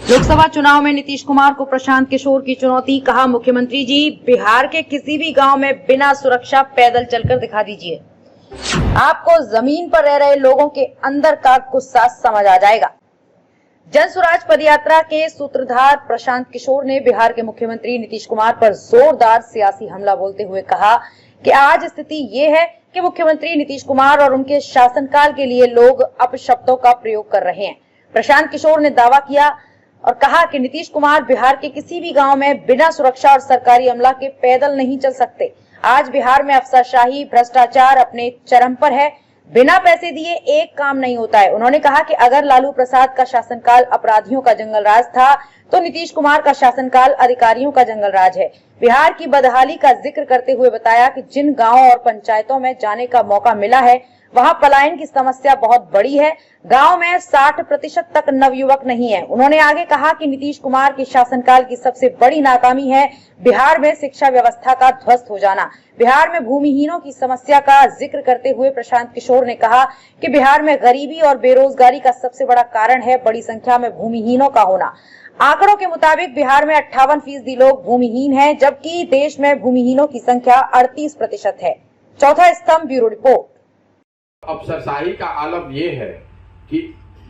लोकसभा चुनाव में नीतीश कुमार को प्रशांत किशोर की चुनौती। कहा, मुख्यमंत्री जी बिहार के किसी भी गांव में बिना सुरक्षा पैदल चलकर दिखा दीजिए, आपको जमीन पर रह रहे लोगों के अंदर का गुस्सा समझ आ जाएगा। जन स्वराज पदयात्रा के सूत्रधार प्रशांत किशोर ने बिहार के मुख्यमंत्री नीतीश कुमार पर जोरदार सियासी हमला बोलते हुए कहा कि आज स्थिति ये है कि मुख्यमंत्री नीतीश कुमार और उनके शासनकाल के लिए लोग अपशब्दों का प्रयोग कर रहे हैं। प्रशांत किशोर ने दावा किया और कहा कि नीतीश कुमार बिहार के किसी भी गांव में बिना सुरक्षा और सरकारी अमला के पैदल नहीं चल सकते। आज बिहार में अफसरशाही, भ्रष्टाचार अपने चरम पर है। बिना पैसे दिए एक काम नहीं होता है। उन्होंने कहा कि अगर लालू प्रसाद का शासनकाल अपराधियों का जंगल राज था, तो नीतीश कुमार का शासनकाल अधिकारियों का जंगल राज है। बिहार की बदहाली का जिक्र करते हुए बताया कि जिन गांवों और पंचायतों में जाने का मौका मिला है, वहां पलायन की समस्या बहुत बड़ी है। गांव में 60% तक नवयुवक नहीं है। उन्होंने आगे कहा कि नीतीश कुमार के शासनकाल की सबसे बड़ी नाकामी है बिहार में शिक्षा व्यवस्था का ध्वस्त हो जाना। बिहार में भूमिहीनों की समस्या का जिक्र करते हुए प्रशांत किशोर ने कहा कि बिहार में गरीबी और बेरोजगारी का सबसे बड़ा कारण है बड़ी संख्या में भूमिहीनों का होना। आंकड़ों के मुताबिक बिहार में 58% लोग भूमिहीन हैं, जबकि देश में भूमिहीनों की संख्या 38% है। चौथा स्तंभ, ब्यूरो रिपोर्ट। अफसरशाही का आलम यह है कि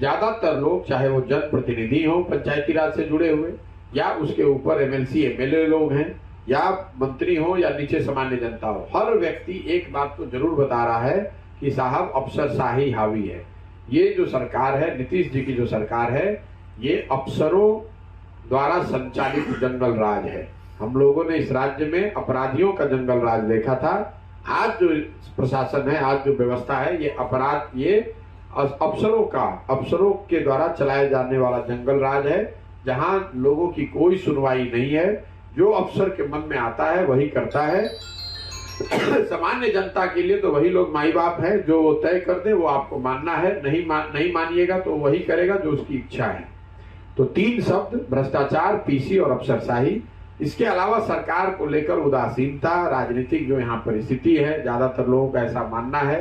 ज्यादातर लोग, चाहे वो जनप्रतिनिधि हो पंचायती राज से जुड़े हुए, या उसके ऊपर एमएलसी एमएलए लोग हैं, या मंत्री हो, या नीचे सामान्य जनता हो, हर व्यक्ति एक बात तो जरूर बता रहा है कि साहब अफसरशाही हावी है। ये जो सरकार है, नीतीश जी की जो सरकार है, ये अफसरों द्वारा संचालित जंगल राज है। हम लोगों ने इस राज्य में अपराधियों का जंगल राज देखा था। आज जो प्रशासन है, आज जो व्यवस्था है, ये अफसरों के द्वारा चलाए जाने वाला जंगल राज है, जहां लोगों की कोई सुनवाई नहीं है। जो अफसर के मन में आता है वही करता है। सामान्य जनता के लिए तो वही लोग माई बाप है, जो वो तय कर दे वो आपको मानना है। नहीं मानिएगा तो वही करेगा जो उसकी इच्छा है। तो 3 शब्द, भ्रष्टाचार, पीसी और अफसरशाही। इसके अलावा सरकार को लेकर उदासीनता, राजनीतिक जो यहाँ परिस्थिति है, ज्यादातर लोगों का ऐसा मानना है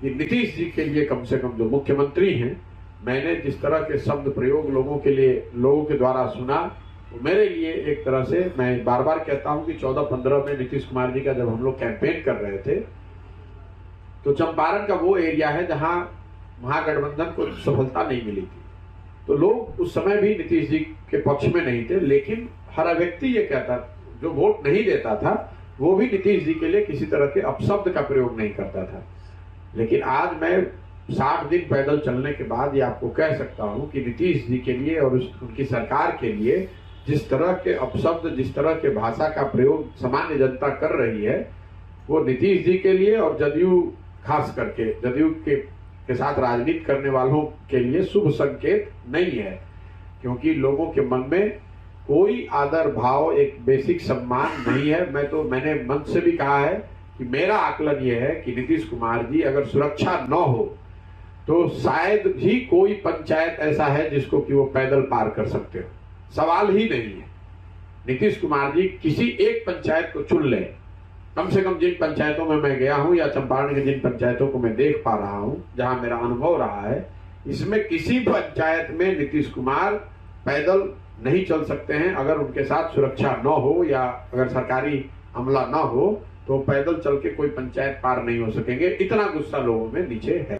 कि नीतीश जी के लिए, कम से कम जो मुख्यमंत्री हैं, मैंने जिस तरह के शब्द प्रयोग लोगों के द्वारा सुना, तो मेरे लिए एक तरह से, मैं बार बार कहता हूं कि 14-15 में नीतीश कुमार जी का जब हम लोग कैंपेन कर रहे थे, तो चंपारण का वो एरिया है जहां महागठबंधन को सफलता नहीं मिली थी। तो लोग उस समय भी नीतीश जी के पक्ष में नहीं थे, लेकिन हर व्यक्ति ये कहता, जो वोट नहीं देता था, वो भी नीतीश जी के लिए किसी तरह के अपशब्द का प्रयोग नहीं करता था। लेकिन आज मैं 60 दिन पैदल चलने के बाद ये आपको कह सकता हूं कि नीतीश जी के लिए और उनकी सरकार के लिए जिस तरह के अपशब्द, जिस तरह के भाषा का प्रयोग सामान्य जनता कर रही है, वो नीतीश जी के लिए और जदयू, खास करके जदयू के साथ राजनीति करने वालों के लिए शुभ संकेत नहीं है। क्योंकि लोगों के मन में कोई आदर भाव, एक बेसिक सम्मान नहीं है। मैंने मंच से भी कहा है कि मेरा आकलन यह है कि नीतीश कुमार जी, अगर सुरक्षा न हो तो शायद ही कोई पंचायत ऐसा है जिसको कि वो पैदल पार कर सकते हो, सवाल ही नहीं है। नीतीश कुमार जी किसी एक पंचायत को चुन ले, कम से कम जिन पंचायतों में मैं गया हूं, या चंपारण के जिन पंचायतों को मैं देख पा रहा हूं, जहां मेरा अनुभव रहा है, इसमें किसी पंचायत में नीतीश कुमार पैदल नहीं चल सकते हैं। अगर उनके साथ सुरक्षा न हो या अगर सरकारी अमला न हो, तो पैदल चल के कोई पंचायत पार नहीं हो सकेंगे। इतना गुस्सा लोगों में नीचे है।